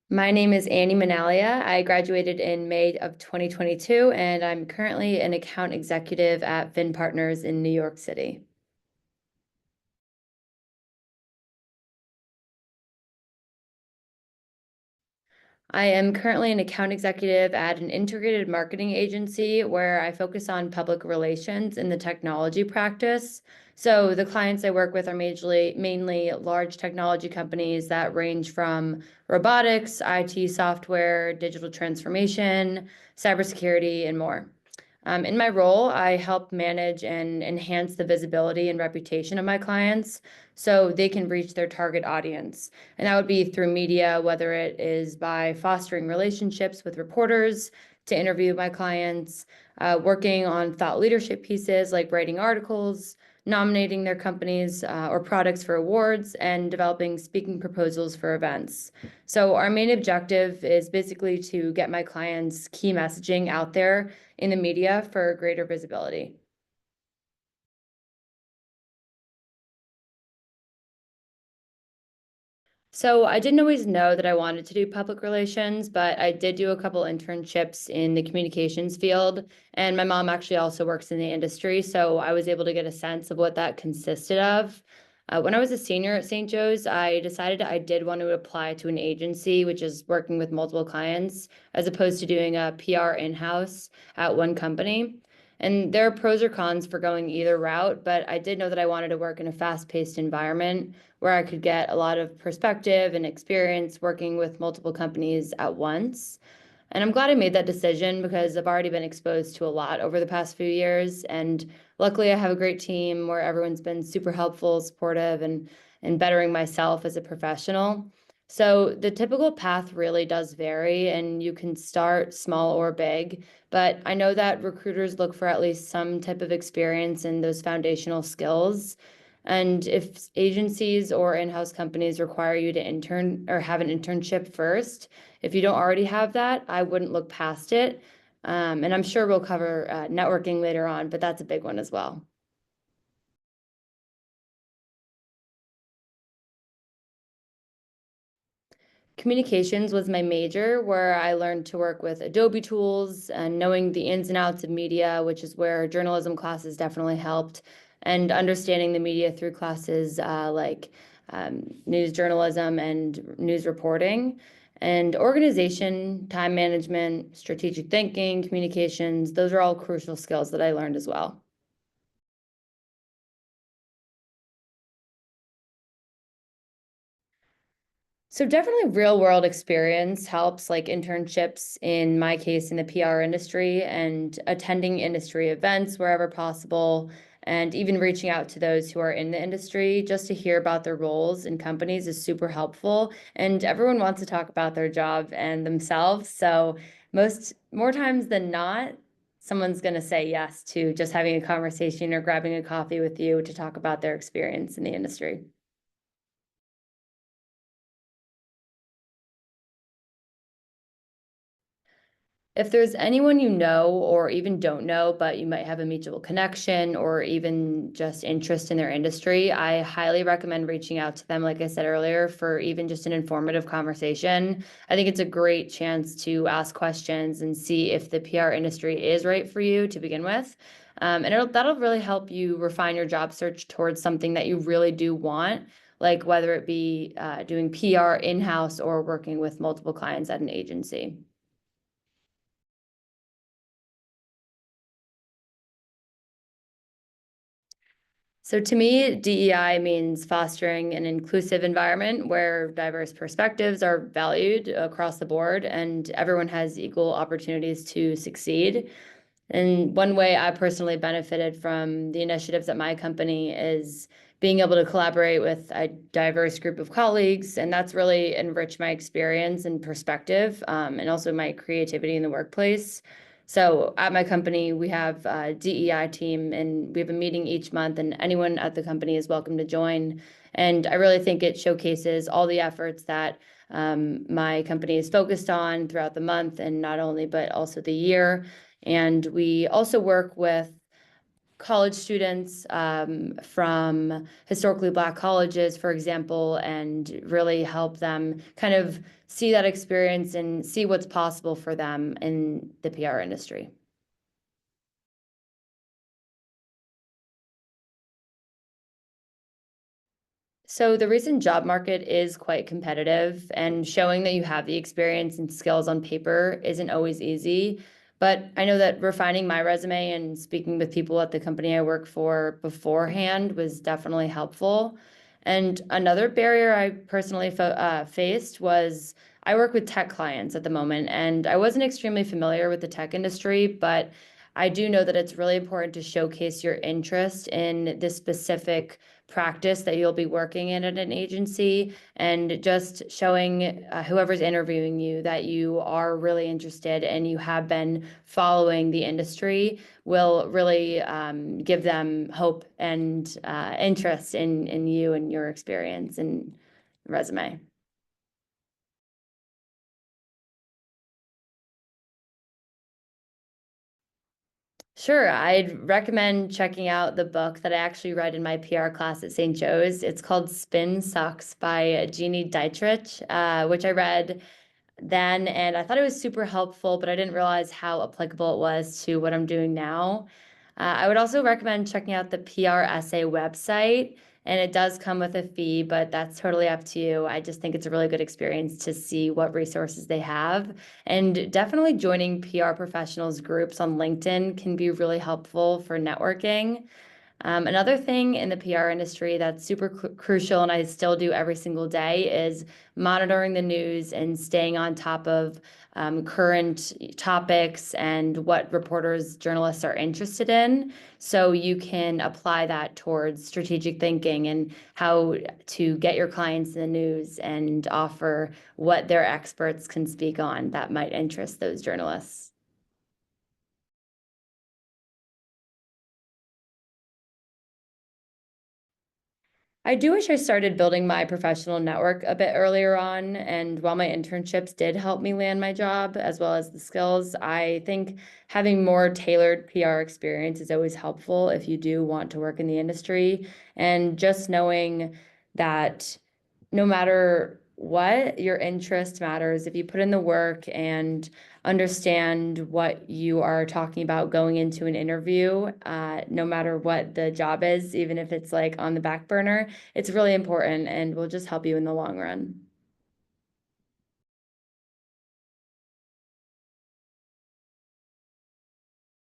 My name is Annie Minaglia. I graduated in May of 2022, and I'm currently an account executive at Fin Partners in New York City. I am currently an account executive at an integrated marketing agency where I focus on public relations in the technology practice. So the clients I work with are mainly large technology companies that range from robotics, IT software, digital transformation, cybersecurity, and more. In my role, I help manage and enhance the visibility and reputation of my clients so they can reach their target audience. And that would be through media, whether it is by fostering relationships with reporters to interview my clients, working on thought leadership pieces like writing articles, nominating their companies or products for awards, and developing speaking proposals for events. So, our main objective is basically to get my clients' key messaging out there in the media for greater visibility. So I didn't always know that I wanted to do public relations, but I did do a couple internships in the communications field. And my mom actually also works in the industry, so I was able to get a sense of what that consisted of. When I was a senior at St. Joe's, I decided I did want to apply to an agency, which is working with multiple clients, as opposed to doing a PR in-house at one company. And there are pros or cons for going either route, but I did know that I wanted to work in a fast-paced environment where I could get a lot of perspective and experience working with multiple companies at once. And I'm glad I made that decision because I've already been exposed to a lot over the past few years. And luckily, I have a great team where everyone's been super helpful, supportive, and bettering myself as a professional. So the typical path really does vary, and you can start small or big. But I know that recruiters look for at least some type of experience in those foundational skills. And if agencies or in-house companies require you to intern or have an internship first, if you don't already have that, I wouldn't look past it. And I'm sure we'll cover networking later on, but that's a big one as well. Communications was my major, where I learned to work with Adobe tools and knowing the ins and outs of media, which is where journalism classes definitely helped, and understanding the media through classes like news journalism and news reporting. And organization, time management, strategic thinking, communications, those are all crucial skills that I learned as well. So definitely real world experience helps, like internships in my case in the PR industry and attending industry events wherever possible, and even reaching out to those who are in the industry just to hear about their roles in companies is super helpful. And everyone wants to talk about their job and themselves. So more times than not, someone's going to say yes to just having a conversation or grabbing a coffee with you to talk about their experience in the industry. If there's anyone you know or even don't know, but you might have a mutual connection or even just interest in their industry, I highly recommend reaching out to them, like I said earlier, for even just an informative conversation. I think it's a great chance to ask questions and see if the PR industry is right for you to begin with. And that'll really help you refine your job search towards something that you really do want, like whether it be doing PR in-house or working with multiple clients at an agency. So to me, DEI means fostering an inclusive environment where diverse perspectives are valued across the board and everyone has equal opportunities to succeed. And one way I personally benefited from the initiatives at my company is being able to collaborate with a diverse group of colleagues. And that's really enriched my experience and perspective, and also my creativity in the workplace. So at my company, we have a DEI team and we have a meeting each month, and anyone at the company is welcome to join. And I really think it showcases all the efforts that my company is focused on throughout the month, and not only, but also the year. And we also work with college students from historically Black colleges, for example, and really help them kind of see that experience and see what's possible for them in the PR industry. So the recent job market is quite competitive, and showing that you have the experience and skills on paper isn't always easy. But I know that refining my resume and speaking with people at the company I work for beforehand was definitely helpful. And another barrier I personally faced was I work with tech clients at the moment, and I wasn't extremely familiar with the tech industry, but I do know that it's really important to showcase your interest in this specific practice that you'll be working in at an agency, and just showing whoever's interviewing you that you are really interested and you have been following the industry will really give them hope and interest in you and your experience and resume. Sure, I'd recommend checking out the book that I actually read in my PR class at St. Joe's. It's called Spin Sucks by Jeannie Dietrich, which I read then, and I thought it was super helpful, but I didn't realize how applicable it was to what I'm doing now. I would also recommend checking out the PRSA website, and it does come with a fee, but that's totally up to you. I just think it's a really good experience to see what resources they have. And definitely joining PR professionals groups on LinkedIn can be really helpful for networking. Another thing in the PR industry that's super crucial, and I still do every single day, is monitoring the news and staying on top of current topics and what reporters, journalists are interested in. So you can apply that towards strategic thinking and how to get your clients in the news and offer what their experts can speak on that might interest those journalists. I do wish I started building my professional network a bit earlier on. And while my internships did help me land my job as well as the skills, I think having more tailored PR experience is always helpful if you do want to work in the industry. And just knowing that no matter what, your interest matters. If you put in the work and understand what you are talking about going into an interview, no matter what the job is, even if it's like on the back burner, it's really important and will just help you in the long run.